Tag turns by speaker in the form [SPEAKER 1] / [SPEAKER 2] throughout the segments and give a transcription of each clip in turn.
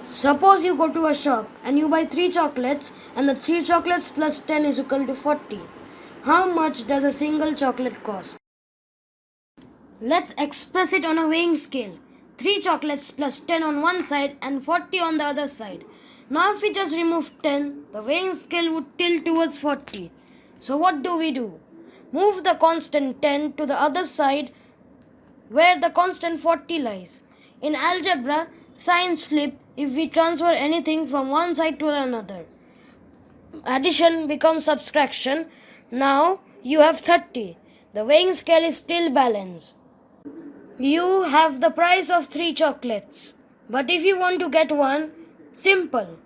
[SPEAKER 1] Suppose you go to a shop and you buy 3 chocolates and the 3 chocolates plus 10 is equal to 40. How much does a single chocolate cost? Let's express it on a weighing scale. 3 chocolates plus 10 on one side and 40 on the other side. Now if we just remove 10, the weighing scale would tilt towards 40. So what do? Move the constant 10 to the other side where the constant 40 lies. In algebra, signs flip if we transfer anything from one side to another. Addition becomes subtraction. Now you have 30. The weighing scale is still balanced. You have the price of 3 chocolates. But if you want to get one, simple.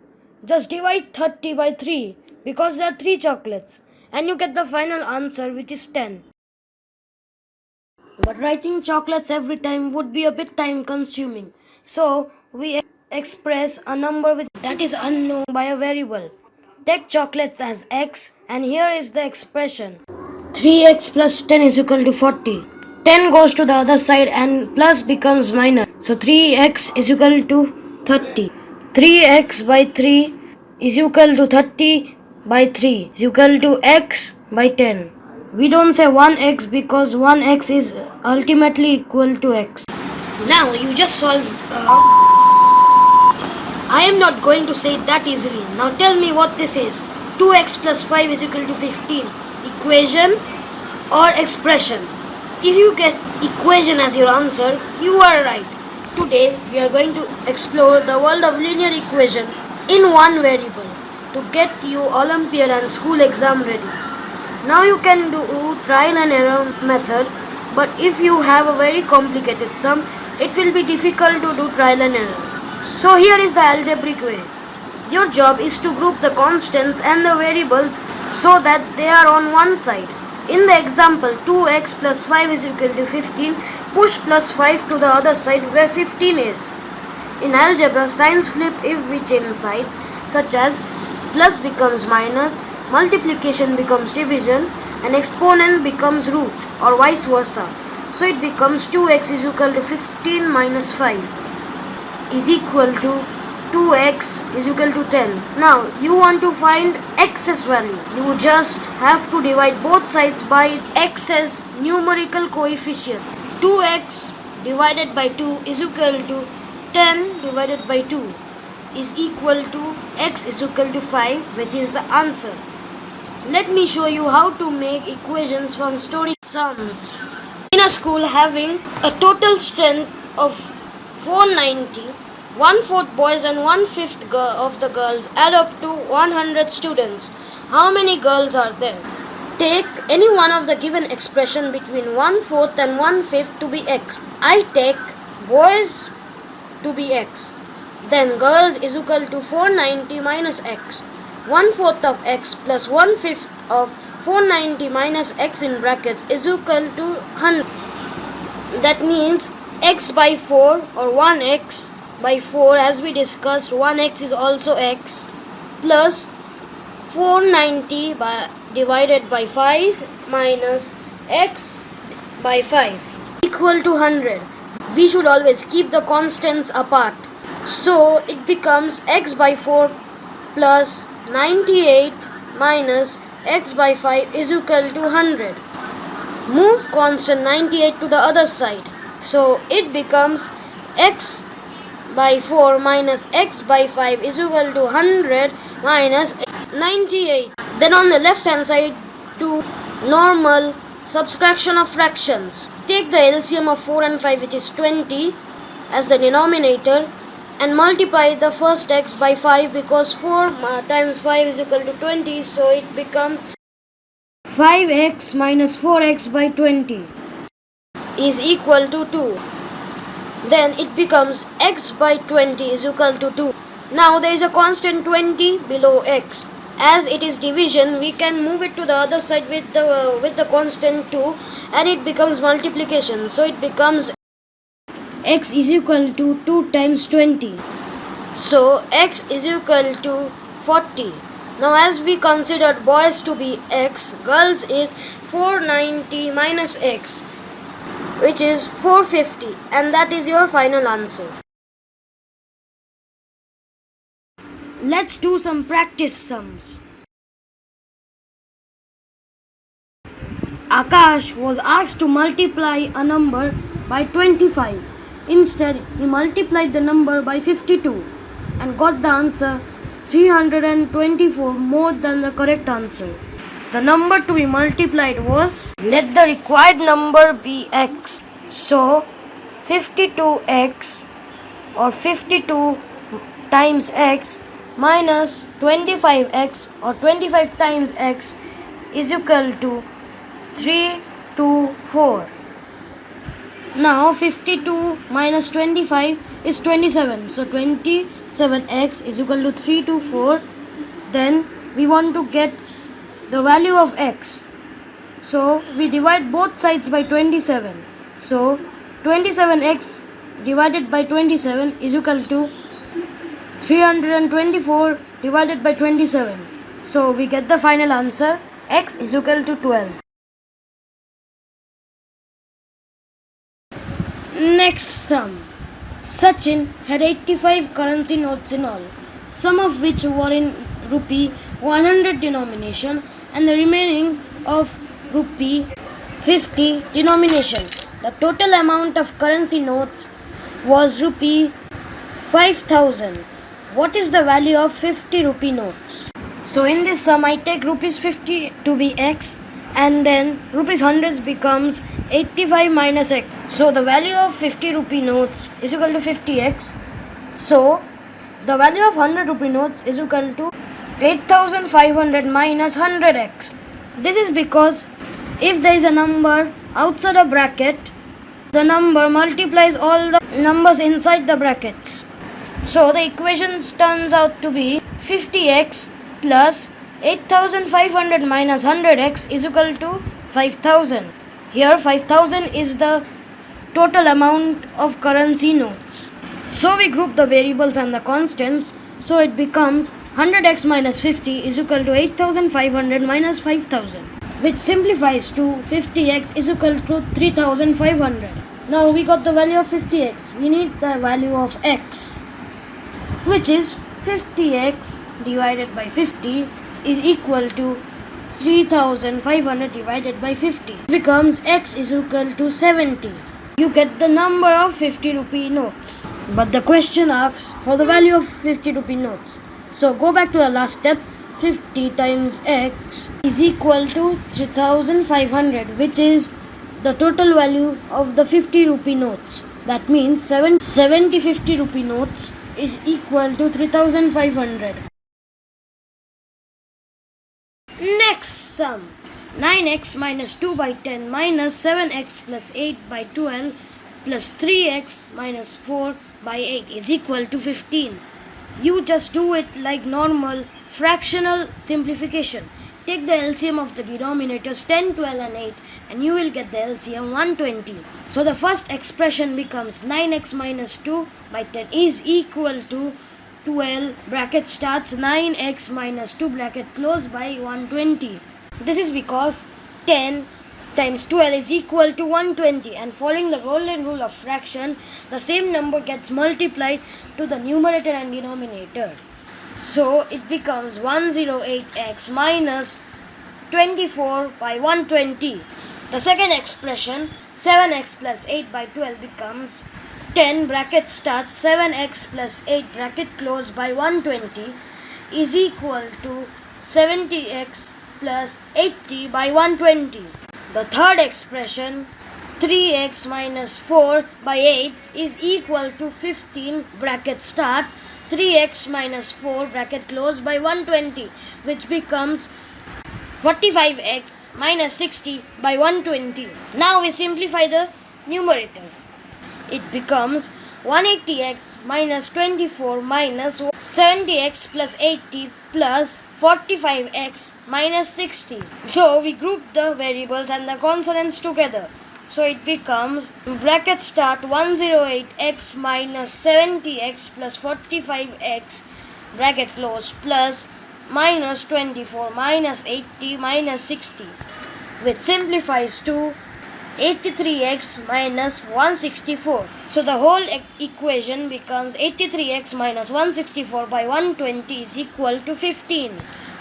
[SPEAKER 1] Just divide 30 by 3 because there are 3 chocolates and you get the final answer, which is 10. But writing chocolates every time would be a bit time consuming. So we express a number that is unknown by a variable. Take chocolates as x and here is the expression. 3x plus 10 is equal to 40. 10 goes to the other side and plus becomes minus. So 3x is equal to 30. 3x by 3 is equal to 30 by 3 is equal to x by 10. We don't say 1x because 1x is ultimately equal to x. Now you just solve. I am not going to say it that easily. Now tell me what this is. 2x plus 5 is equal to 15. Equation or expression? If you get equation as your answer, you are right. Today we are going to explore the world of linear equation in one variable to get you Olympiad and school exam ready. Now you can do trial and error method, but if you have a very complicated sum, it will be difficult to do trial and error. So here is the algebraic way. Your job is to group the constants and the variables so that they are on one side. In the example 2x plus 5 is equal to 15, push plus 5 to the other side where 15 is. In algebra, signs flip if we change sides, such as plus becomes minus, multiplication becomes division, and exponent becomes root, or vice versa. So it becomes 2x is equal to 15 minus 5 is equal to 2x is equal to 10. Now you want to find x's value. You just have to divide both sides by x's numerical coefficient. 2x divided by 2 is equal to 10 divided by 2 is equal to x is equal to 5, which is the answer. Let me show you how to make equations from story sums. In a school having a total strength of 490, 1/4 boys and 1/5 of the girls add up to 100 students. How many girls are there? Take any one of the given expression between 1/4 and 1/5 to be x. I take boys to be x. Then girls is equal to 490 minus x. 1/4 of x plus 1/5 of 490 minus x in brackets is equal to 100. That means x by 4 or 1x by 4, as we discussed, 1x is also x, plus 490 divided by 5 minus x by 5 equal to 100. We should always keep the constants apart. So it becomes x by 4 plus 98 minus x by 5 is equal to 100. Move constant 98 to the other side. So it becomes x by 4 minus x by 5 is equal to 100 minus 98. Then on the left hand side, do normal subtraction of fractions. Take the LCM of 4 and 5, which is 20, as the denominator, and multiply the first x by 5 because 4 times 5 is equal to 20, so it becomes 5x minus 4x by 20 is equal to 2. Then it becomes x by 20 is equal to 2. Now there is a constant 20 below x. As it is division, we can move it to the other side with the constant 2 and it becomes multiplication. So it becomes x is equal to 2 times 20. So x is equal to 40. Now as we considered boys to be x, girls is 490 minus x, which is 450, and that is your final answer. Let's do some practice sums. Akash was asked to multiply a number by 25. Instead, he multiplied the number by 52 and got the answer 324 more than the correct answer. The number to be multiplied was, let the required number be x. So 52x or 52 times x minus 25x or 25 times x is equal to 324. Now 52 minus 25 is 27. So 27x is equal to 324. Then we want to get the value of x. So we divide both sides by 27. So 27x divided by 27 is equal to 324 divided by 27. So we get the final answer, x is equal to 12. Next sum. Sachin had 85 currency notes in all, some of which were in rupee 100 denomination and the remaining of rupee 50 denomination. The total amount of currency notes was rupee 5000. What is the value of 50 rupee notes? So in this sum I take rupees 50 to be x and then rupees 100 becomes 85 minus x. So the value of 50 rupee notes is equal to 50x. So the value of 100 rupee notes is equal to 8500 minus 100x. This is because if there is a number outside a bracket, the number multiplies all the numbers inside the brackets. So the equation turns out to be 50x plus 8500 minus 100x is equal to 5000. Here 5000 is the total amount of currency notes. So we group the variables and the constants. So it becomes 100x minus 50 is equal to 8500 minus 5000, which simplifies to 50x is equal to 3500. Now we got the value of 50x. We need the value of x, which is 50x divided by 50 is equal to 3500 divided by 50. It becomes x is equal to 70. You get the number of 50 rupee notes. But the question asks for the value of 50 rupee notes. So go back to the last step. 50 times x is equal to 3500, which is the total value of the 50 rupee notes. That means 70 50 rupee notes is equal to 3500. Next sum. 9x minus 2 by 10 minus 7x plus 8 by 12 plus 3x minus 4 by 8 is equal to 15. You just do it like normal fractional simplification. Take the LCM of the denominators 10, 12 and 8 and you will get the LCM 120. So the first expression becomes 9x minus 2 by 10 is equal to 12 bracket starts 9x minus 2 bracket close by 120. This is because 10 times 12 is equal to 120, and following the golden rule of fraction, the same number gets multiplied to the numerator and denominator. So it becomes 108x minus 24 by 120. The second expression 7x plus 8 by 12 becomes 10 bracket starts 7x plus 8 bracket close by 120 is equal to 70x plus 80 by 120. The third expression 3x minus 4 by 8 is equal to 15 bracket start 3x minus 4 bracket close by 120, which becomes 45x minus 60 by 120. Now we simplify the numerators. It becomes 180x minus 24 minus 70x plus 80 plus 45x minus 60. So we group the variables and the consonants together. So it becomes bracket start 108x minus 70x plus 45x bracket close plus minus 24 minus 80 minus 60, which simplifies to 83x minus 164. So the whole equation becomes 83x minus 164 by 120 is equal to 15.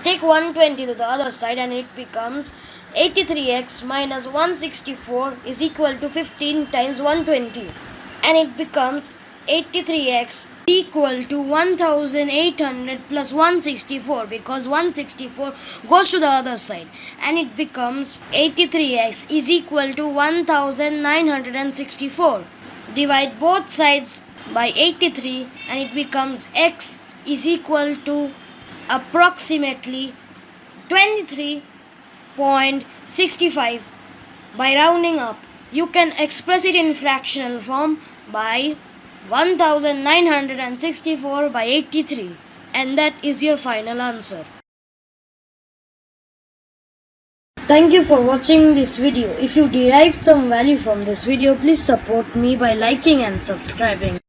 [SPEAKER 1] Take 120 to the other side and it becomes 83x minus 164 is equal to 15 times 120. And it becomes 83x equal to 1800 plus 164 because 164 goes to the other side and it becomes 83x is equal to 1964. Divide both sides by 83 and it becomes x is equal to approximately 23.65. By rounding up, you can express it in fractional form by 1964 by 83, and that is your final answer. Thank you for watching this video. If you derived some value from this video, please support me by liking and subscribing.